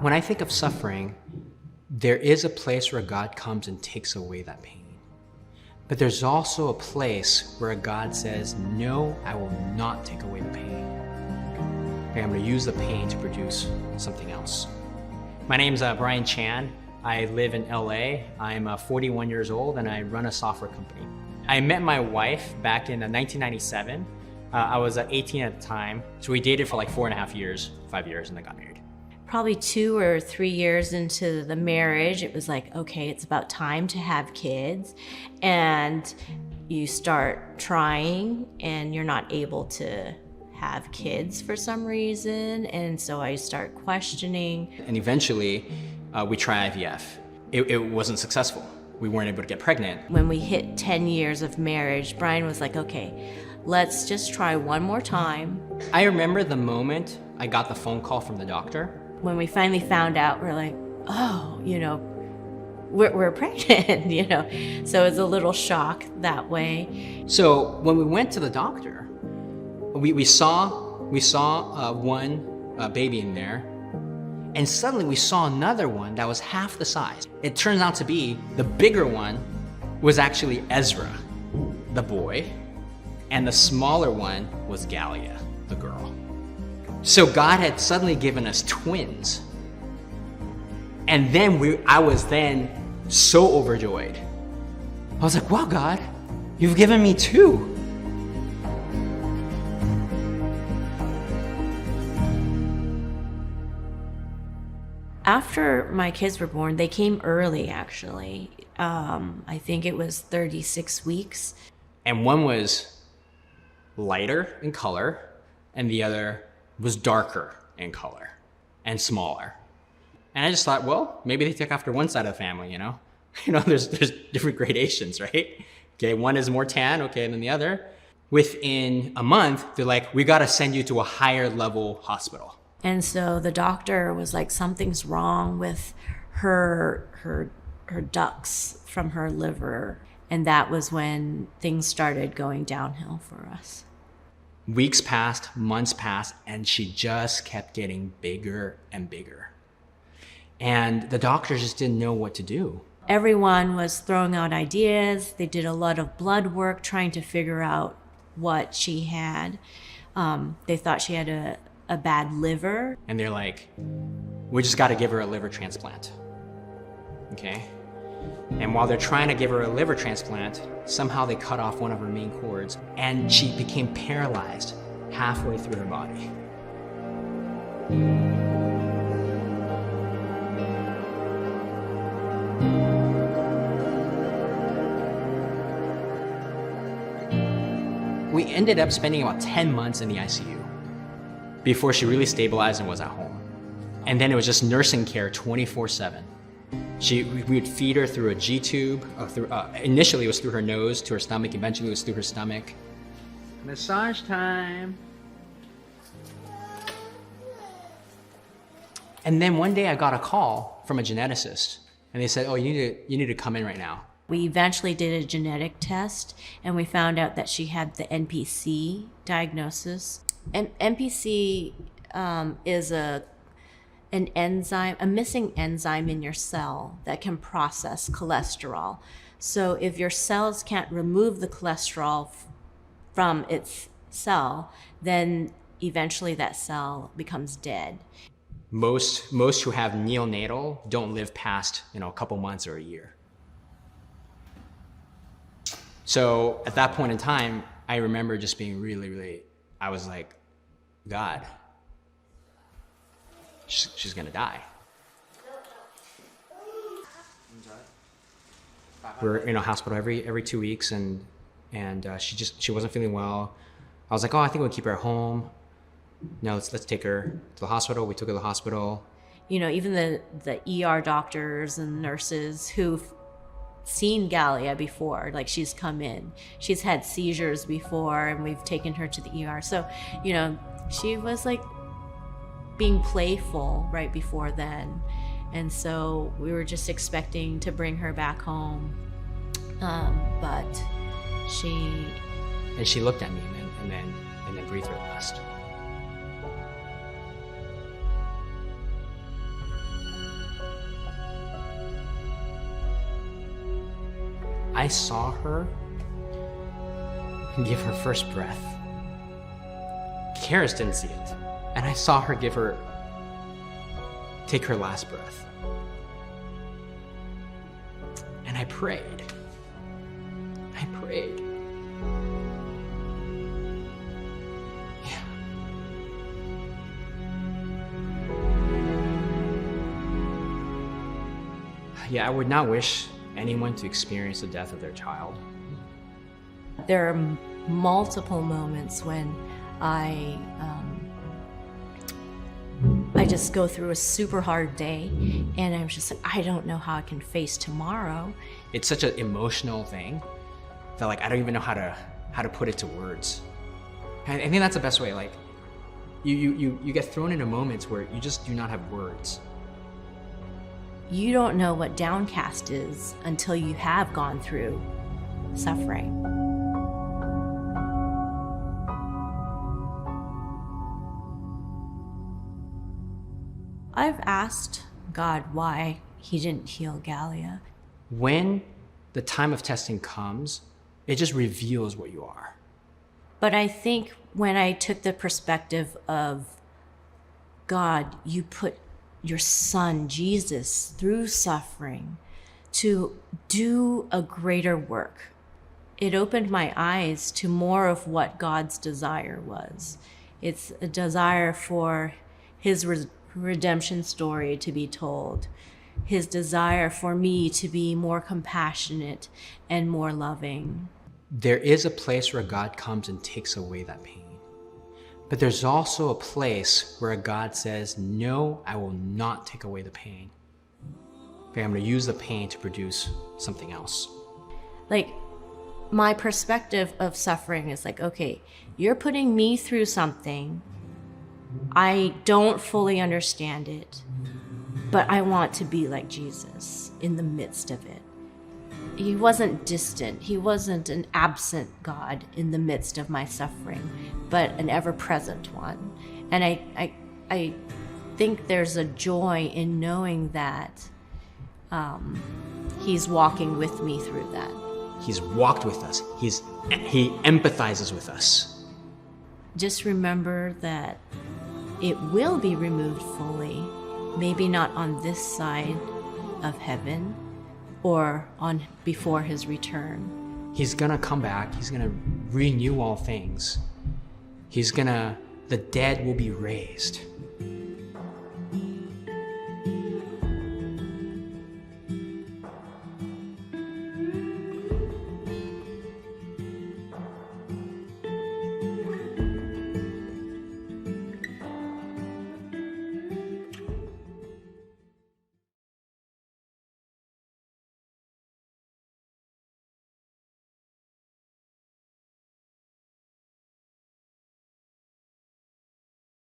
When I think of suffering, there is a place where God comes and takes away that pain. But there's also a place where God says, no, I will not take away the pain. Okay, I'm going to use the pain to produce something else. My name's Brian Chan. I live in LA. I'm 41 years old and I run a software company. I met my wife back in 1997. I was 18 at the time. So we dated for like 4.5 years, 5 years, and then got married. Probably 2 or 3 years into the marriage, it was like, okay, it's about time to have kids. And you start trying and you're not able to have kids for some reason. And so I start questioning. And eventually we tried IVF. It wasn't successful. We weren't able to get pregnant. When we hit 10 years of marriage, Brian was like, okay, let's just try one more time. I remember the moment I got the phone call from the doctor. When we finally found out, we're like, oh, we're pregnant, So it was a little shock that way. So when we went to the doctor, we saw one baby in there, and suddenly we saw another one that was half the size. It turns out to be the bigger one was actually Ezra, the boy, and the smaller one was Galia, the girl. So God had suddenly given us twins. And then I was then so overjoyed. I was like, wow, God, you've given me 2. After my kids were born, they came early, actually. I think it was 36 weeks. And one was lighter in color, and the other was darker in color and smaller. And I just thought, well, maybe they took after one side of the family, there's different gradations, right? Okay, one is more tan, okay, than the other. Within a month, they're like, we got to send you to a higher level hospital. And so the doctor was like, something's wrong with her ducts from her liver. And that was when things started going downhill for us. Weeks passed, months passed, and she just kept getting bigger and bigger. And the doctors just didn't know what to do. Everyone was throwing out ideas. They did a lot of blood work trying to figure out what she had. They thought she had a bad liver. And they're like, we just got to give her a liver transplant. Okay? And while they're trying to give her a liver transplant, somehow they cut off one of her main cords, and she became paralyzed halfway through her body. We ended up spending about 10 months in the ICU before she really stabilized and was at home. And then it was just nursing care 24/7. We would feed her through a G-tube. Initially it was through her nose to her stomach. Eventually it was through her stomach. Massage time. And then one day I got a call from a geneticist, and they said, oh, you need to come in right now. We eventually did a genetic test, and we found out that she had the NPC diagnosis. And NPC is an enzyme, a missing enzyme in your cell that can process cholesterol. So if your cells can't remove the cholesterol from its cell, then eventually that cell becomes dead. Most who have neonatal don't live past a couple months or a year. So at that point in time, I remember just being really, I was like, God, she's gonna die. We're in a hospital every 2 weeks, and she wasn't feeling well. I was like, oh, I think we'll keep her at home. No, let's take her to the hospital. We took her to the hospital. Even the ER doctors and nurses who've seen Galia before, like she's come in, she's had seizures before, and we've taken her to the ER. So, she was like being playful right before then. And so we were just expecting to bring her back home. But she looked at me and then breathed her last. I saw her give her first breath. Caris didn't see it. And I saw her take her last breath. And I prayed. Yeah. Yeah, I would not wish anyone to experience the death of their child. There are multiple moments when I just go through a super hard day, and I'm just like, I don't know how I can face tomorrow. It's such an emotional thing that like I don't even know how to put it to words. I think that's the best way. Like you get thrown into moments where you just do not have words. You don't know what downcast is until you have gone through suffering. I've asked God why he didn't heal Gallia. When the time of testing comes, it just reveals what you are. But I think when I took the perspective of God, you put your son, Jesus, through suffering to do a greater work. It opened my eyes to more of what God's desire was. It's a desire for his redemption story to be told, his desire for me to be more compassionate and more loving. There is a place where God comes and takes away that pain. But there's also a place where God says, no, I will not take away the pain. Okay, I'm going to use the pain to produce something else. Like, my perspective of suffering is like, okay, you're putting me through something. I don't fully understand it, but I want to be like Jesus in the midst of it. He wasn't distant. He wasn't an absent God in the midst of my suffering, but an ever-present one. And I think there's a joy in knowing that he's walking with me through that. He's walked with us. He empathizes with us. Just remember that it will be removed fully, maybe not on this side of heaven or on before his return. He's gonna come back. He's gonna renew all things. The dead will be raised.